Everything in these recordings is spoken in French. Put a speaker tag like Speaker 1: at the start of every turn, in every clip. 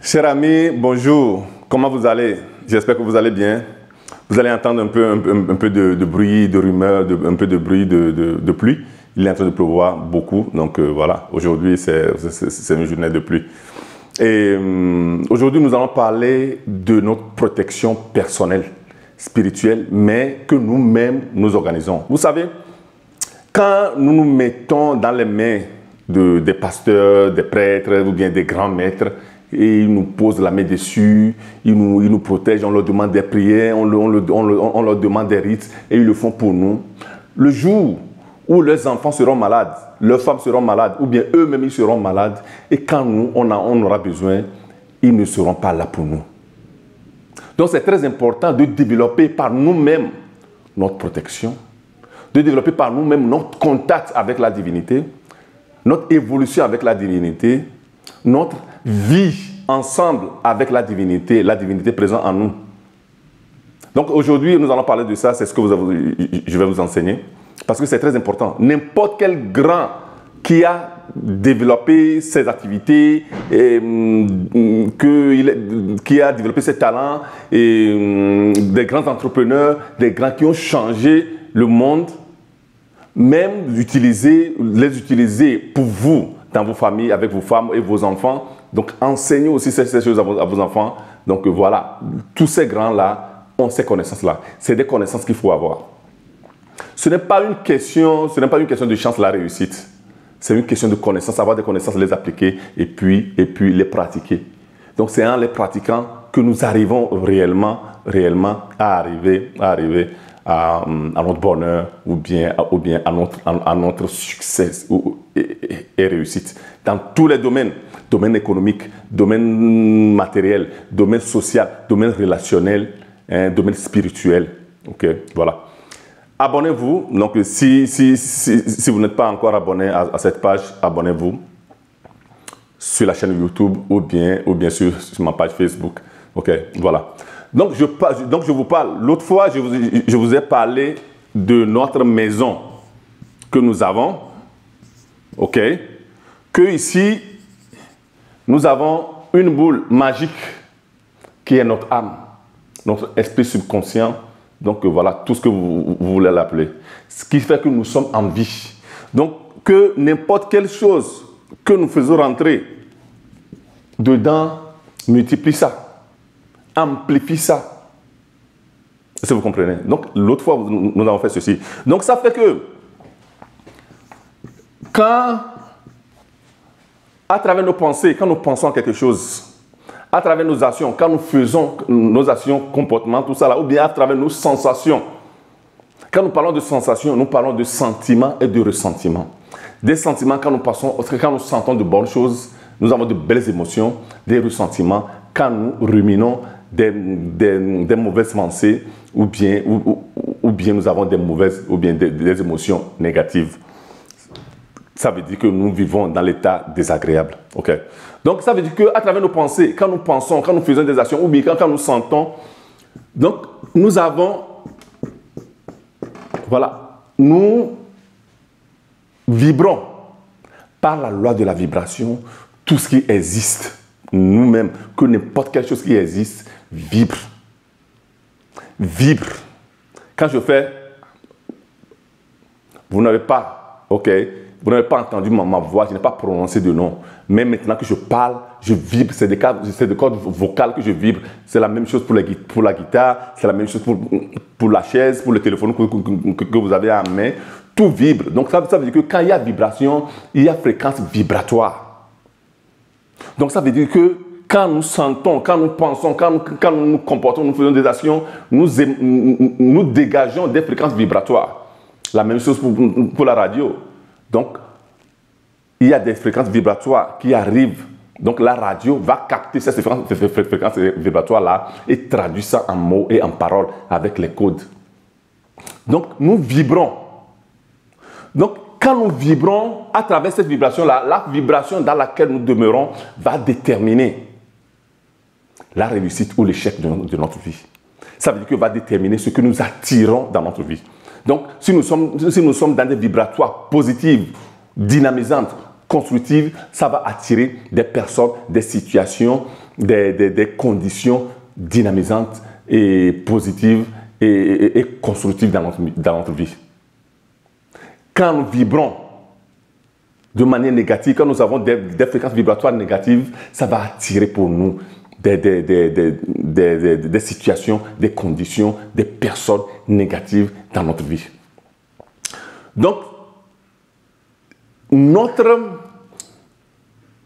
Speaker 1: Chers amis, bonjour. Comment vous allez? J'espère que vous allez bien. Vous allez entendre un peu de bruit, de rumeur, un peu de bruit de pluie. Il est en train de pleuvoir beaucoup. Donc voilà, aujourd'hui c'est une journée de pluie. Et aujourd'hui nous allons parler de notre protection personnelle, spirituelle, mais que nous-mêmes nous organisons. Vous savez, quand nous nous mettons dans les mains des pasteurs, des prêtres ou bien des grands maîtres, et ils nous posent la main dessus, ils nous protègent, on leur demande des prières, on leur demande des rites et ils le font pour nous. Le jour où leurs enfants seront malades, leurs femmes seront malades ou bien eux-mêmes ils seront malades et quand nous, on aura besoin, ils ne seront pas là pour nous. Donc c'est très important de développer par nous-mêmes notre protection, de développer par nous-mêmes notre contact avec la divinité, notre évolution avec la divinité, notre vie ensemble avec la divinité présente en nous. Donc aujourd'hui, nous allons parler de ça, c'est ce que je vais vous enseigner, parce que c'est très important. N'importe quel grand qui a développé ses activités, qui a développé ses talents, des grands entrepreneurs, des grands qui ont changé le monde, même les utiliser pour vous, dans vos familles, avec vos femmes et vos enfants. Donc, enseignez aussi ces choses à vos enfants. Donc, voilà, tous ces grands-là ont ces connaissances-là. C'est des connaissances qu'il faut avoir. Ce n'est pas une question de chance, la réussite. C'est une question de connaissances, avoir des connaissances, les appliquer et puis les pratiquer. Donc, c'est en les pratiquant que nous arrivons réellement à arriver à notre bonheur ou bien à notre succès et réussite dans tous les domaines, domaine économique, domaine matériel, domaine social, domaine relationnel, domaine spirituel. Ok, voilà. Abonnez-vous. Donc si vous n'êtes pas encore abonné à cette page, abonnez-vous sur la chaîne YouTube ou bien sur ma page Facebook. Ok, voilà. Donc je vous parle. L'autre fois, je vous ai parlé de notre maison que nous avons. Ok. Que ici, nous avons une boule magique qui est notre âme, notre esprit subconscient. Donc voilà, tout ce que vous voulez l'appeler. Ce qui fait que nous sommes en vie. Donc que n'importe quelle chose que nous faisons rentrer dedans, multiplie ça. Amplifie ça. Est-ce que vous comprenez? Donc, l'autre fois, nous avons fait ceci. Donc, ça fait que quand, à travers nos pensées, quand nous pensons à quelque chose, à travers nos actions, quand nous faisons nos actions, comportements, tout ça là, ou bien à travers nos sensations, quand nous parlons de sensations, nous parlons de sentiments et de ressentiments. Des sentiments, quand nous sentons de bonnes choses, nous avons de belles émotions, des ressentiments, quand nous ruminons des mauvaises pensées ou bien nous avons des émotions négatives. Ça veut dire que nous vivons dans l'état désagréable. Okay? Donc ça veut dire qu'à travers nos pensées, quand nous pensons, quand nous faisons des actions ou bien quand nous sentons, donc nous avons, voilà, nous vibrons par la loi de la vibration tout ce qui existe. Nous-mêmes, que n'importe quelle chose qui existe, vibre. Vibre. Quand je fais, vous n'avez pas, ok, vous n'avez pas entendu ma voix, je n'ai pas prononcé de nom. Mais maintenant que je parle, je vibre. C'est des cordes vocales que je vibre. C'est la même chose pour la guitare, c'est la même chose pour la chaise, pour le téléphone que vous avez en main. Tout vibre. Donc ça veut dire que quand il y a vibration, il y a fréquence vibratoire. Donc ça veut dire que quand nous sentons, quand nous pensons, quand nous nous comportons, nous faisons des actions, nous dégageons des fréquences vibratoires. La même chose pour la radio. Donc, il y a des fréquences vibratoires qui arrivent. Donc la radio va capter ces fréquences vibratoires-là et traduire ça en mots et en paroles avec les codes. Donc nous vibrons. Donc quand nous vibrons à travers cette vibration-là, la vibration dans laquelle nous demeurons va déterminer la réussite ou l'échec de notre vie. Ça veut dire que va déterminer ce que nous attirons dans notre vie. Donc, si nous sommes dans des vibratoires positives, dynamisantes, constructives, ça va attirer des personnes, des situations, des conditions dynamisantes et positives et constructives dans notre vie. Quand nous vibrons de manière négative, quand nous avons des fréquences vibratoires négatives, ça va attirer pour nous des situations, des conditions, des personnes négatives dans notre vie. Donc,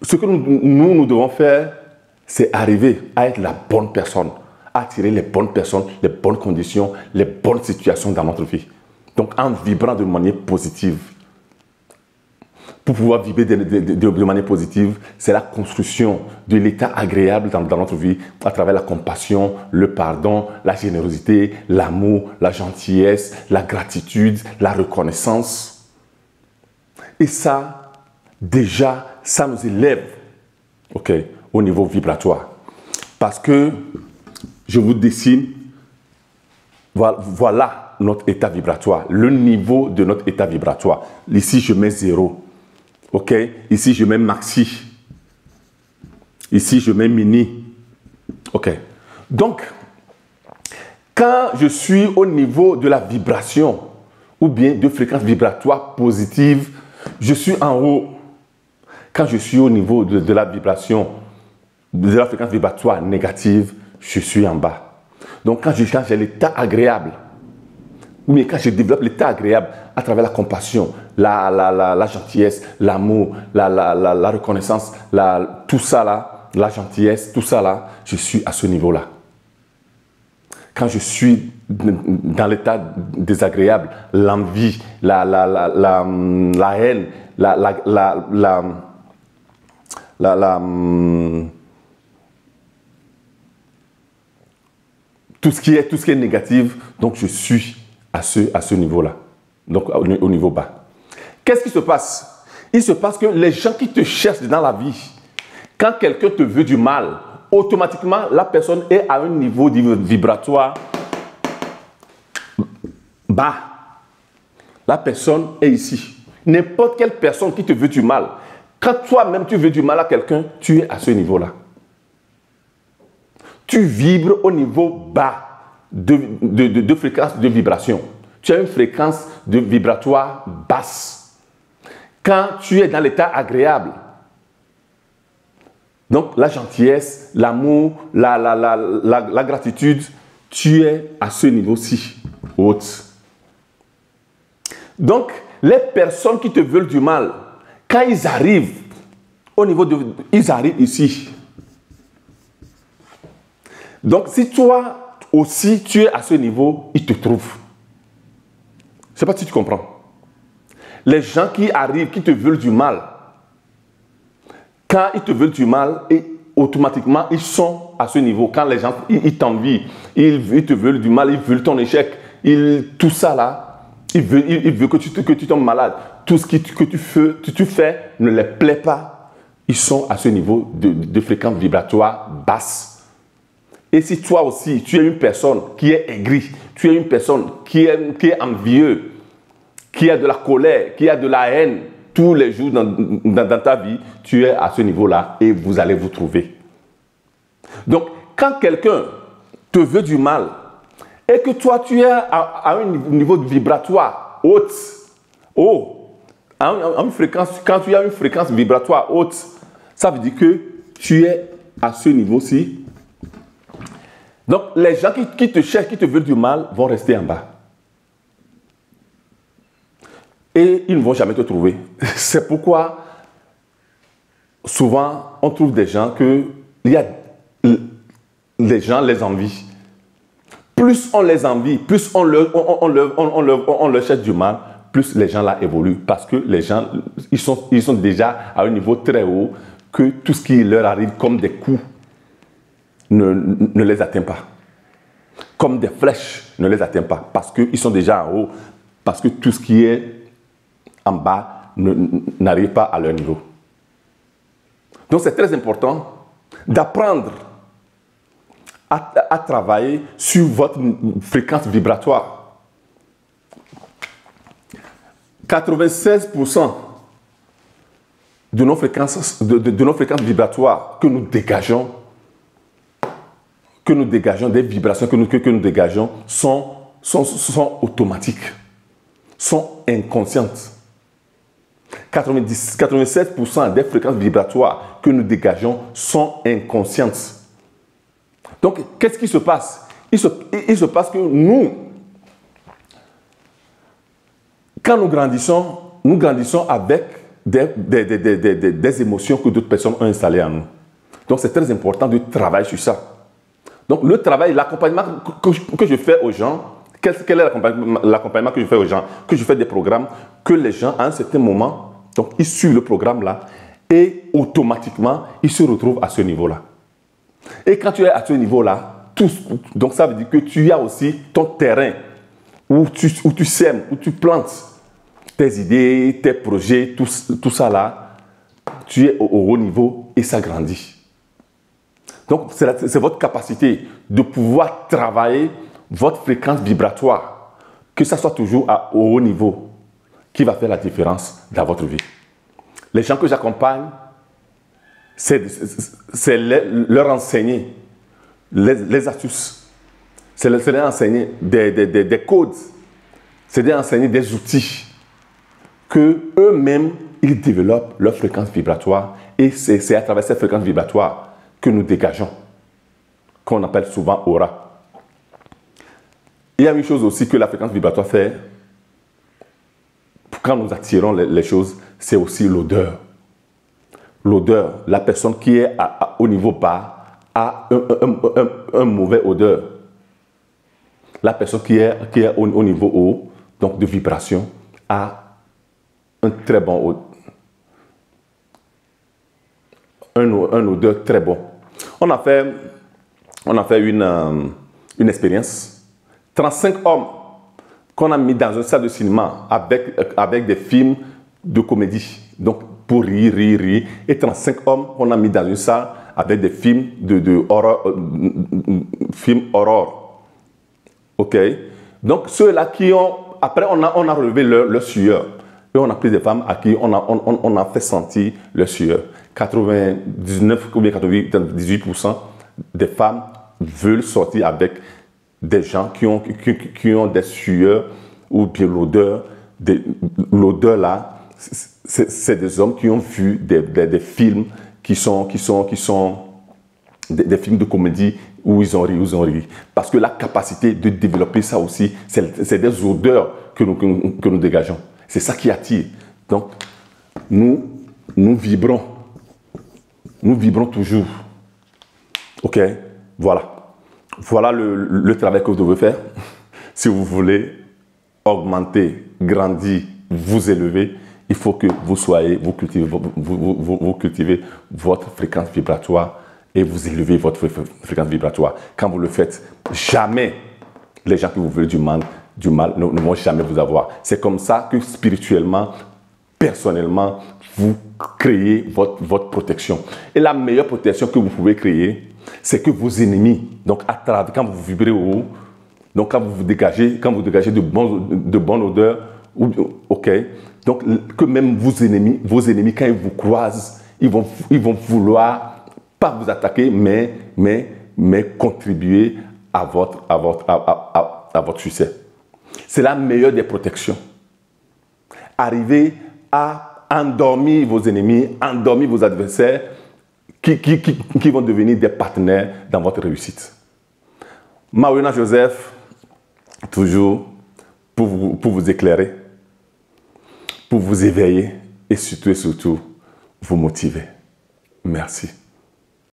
Speaker 1: ce que nous devons faire, c'est arriver à être la bonne personne, à attirer les bonnes personnes, les bonnes conditions, les bonnes situations dans notre vie. Donc, en vibrant de manière positive. Pour pouvoir vibrer de manière positive, c'est la construction de l'état agréable dans notre vie à travers la compassion, le pardon, la générosité, l'amour, la gentillesse, la gratitude, la reconnaissance. Et ça, déjà, ça nous élève au niveau vibratoire. Parce que je vous dessine, voilà notre état vibratoire, le niveau de notre état vibratoire. Ici, je mets 0. Ok, ici je mets maxi. Ici je mets mini. Ok. Donc, quand je suis au niveau de la vibration ou bien de fréquence vibratoire positive, je suis en haut. Quand je suis au niveau de la vibration, de la fréquence vibratoire négative, je suis en bas. Donc, quand j'ai l'état agréable, ou bien quand je développe l'état agréable à travers la compassion, la gentillesse, l'amour, la reconnaissance, tout ça là, la gentillesse, tout ça là, je suis à ce niveau-là. Quand je suis dans l'état désagréable, l'envie, la haine, tout ce qui est négatif, donc je suis à ce niveau-là, donc au niveau bas. Qu'est-ce qui se passe? Il se passe que les gens qui te cherchent dans la vie, quand quelqu'un te veut du mal, automatiquement, la personne est à un niveau vibratoire bas. La personne est ici. N'importe quelle personne qui te veut du mal, quand toi-même tu veux du mal à quelqu'un, tu es à ce niveau-là. Tu vibres au niveau bas de fréquence de vibration. Tu as une fréquence de vibratoire basse. Quand tu es dans l'état agréable, donc la gentillesse, l'amour, la gratitude, tu es à ce niveau-ci, haute. Donc, les personnes qui te veulent du mal, quand ils arrivent au niveau ils arrivent ici. Donc, si toi aussi tu es à ce niveau, ils te trouvent. Je ne sais pas si tu comprends. Les gens qui arrivent, qui te veulent du mal, quand ils te veulent du mal, et automatiquement, ils sont à ce niveau. Quand les gens, ils t'envient, ils te veulent du mal, ils veulent ton échec, tout ça là, ils veulent que tu tombes malade. Tout ce que tu fais ne les plaît pas. Ils sont à ce niveau de fréquence vibratoire basse. Et si toi aussi, tu es une personne qui est aigrie, tu es une personne qui est envieuse, qui a de la colère, qui a de la haine tous les jours dans ta vie, tu es à ce niveau-là et vous allez vous trouver. Donc, quand quelqu'un te veut du mal et que toi, tu es à un niveau vibratoire haut, quand tu as une fréquence vibratoire haute, ça veut dire que tu es à ce niveau-ci. Donc, les gens qui te cherchent, qui te veulent du mal, vont rester en bas. Et ils ne vont jamais te trouver. C'est pourquoi, souvent, on trouve des gens les gens les envient. Plus on les envie, plus on leur cherche du mal, plus les gens là évoluent. Parce que les gens, ils sont déjà à un niveau très haut que tout ce qui leur arrive comme des coups ne les atteint pas. Comme des flèches ne les atteint pas. Parce qu'ils sont déjà en haut. Parce que tout ce qui est en bas n'arrive pas à leur niveau. Donc c'est très important d'apprendre à travailler sur votre fréquence vibratoire. 96% de nos fréquences vibratoires que nous dégageons que nous dégageons, des vibrations que nous dégageons sont automatiques, sont inconscientes. 97% des fréquences vibratoires que nous dégageons sont inconscientes. Donc, qu'est-ce qui se passe? Il se passe que nous, quand nous grandissons avec des émotions que d'autres personnes ont installées en nous. Donc, c'est très important de travailler sur ça. Donc, le travail, l'accompagnement que je fais aux gens, quel est l'accompagnement que je fais aux gens? Que je fais des programmes que les gens, à un certain moment, donc ils suivent le programme là et automatiquement, ils se retrouvent à ce niveau-là. Et quand tu es à ce niveau-là, donc ça veut dire que tu as aussi ton terrain où tu sèmes, où tu plantes tes idées, tes projets, tout ça là, tu es au haut niveau et ça grandit. Donc, c'est votre capacité de pouvoir travailler votre fréquence vibratoire, que ça soit toujours au haut niveau, qui va faire la différence dans votre vie. Les gens que j'accompagne, c'est leur enseigner les astuces, c'est leur enseigner des codes, c'est leur enseigner des outils que eux-mêmes, ils développent leur fréquence vibratoire et c'est à travers cette fréquence vibratoire que nous dégageons, qu'on appelle souvent aura. Il y a une chose aussi que la fréquence vibratoire fait, quand nous attirons les choses, c'est aussi l'odeur. L'odeur, la personne qui est au niveau bas a un mauvais odeur. La personne qui est au niveau haut, donc de vibration, a un très bon un odeur très bon. On a fait une expérience. 35 hommes qu'on a mis dans un salle de cinéma avec des films de comédie. Donc, pour rire. Et 35 hommes qu'on a mis dans une salle avec des films de horreur. Films horreur. OK? Donc, ceux-là qui ont... Après, on a relevé leur sueur. Et on a pris des femmes à qui on a fait sentir leur sueur. 99 ou bien 98% des femmes veulent sortir avec des gens qui ont des sueurs ou bien l'odeur. L'odeur là, c'est des hommes qui ont vu des films qui sont des films de comédie où ils ont ri. Parce que la capacité de développer ça aussi, c'est des odeurs que nous dégageons. C'est ça qui attire. Donc, nous vibrons. Nous vibrons toujours. OK? Voilà. Voilà le travail que vous devez faire. Si vous voulez augmenter, grandir, vous élever, il faut que vous cultivez votre fréquence vibratoire et vous élevez votre fréquence vibratoire. Quand vous le faites, jamais les gens qui vous veulent du mal ne vont jamais vous avoir. C'est comme ça que spirituellement, personnellement, vous créez votre protection. Et la meilleure protection que vous pouvez créer, c'est que vos ennemis, donc à travers, quand vous vibrez au haut, donc quand vous dégagez de bonnes odeurs, OK, donc que même vos ennemis, quand ils vous croisent, ils vont vouloir, pas vous attaquer, mais contribuer à votre succès. C'est la meilleure des protections. Arrivez à endormir vos ennemis, endormir vos adversaires qui vont devenir des partenaires dans votre réussite. Mawena Joseph, toujours pour vous éclairer, pour vous éveiller et surtout vous motiver. Merci.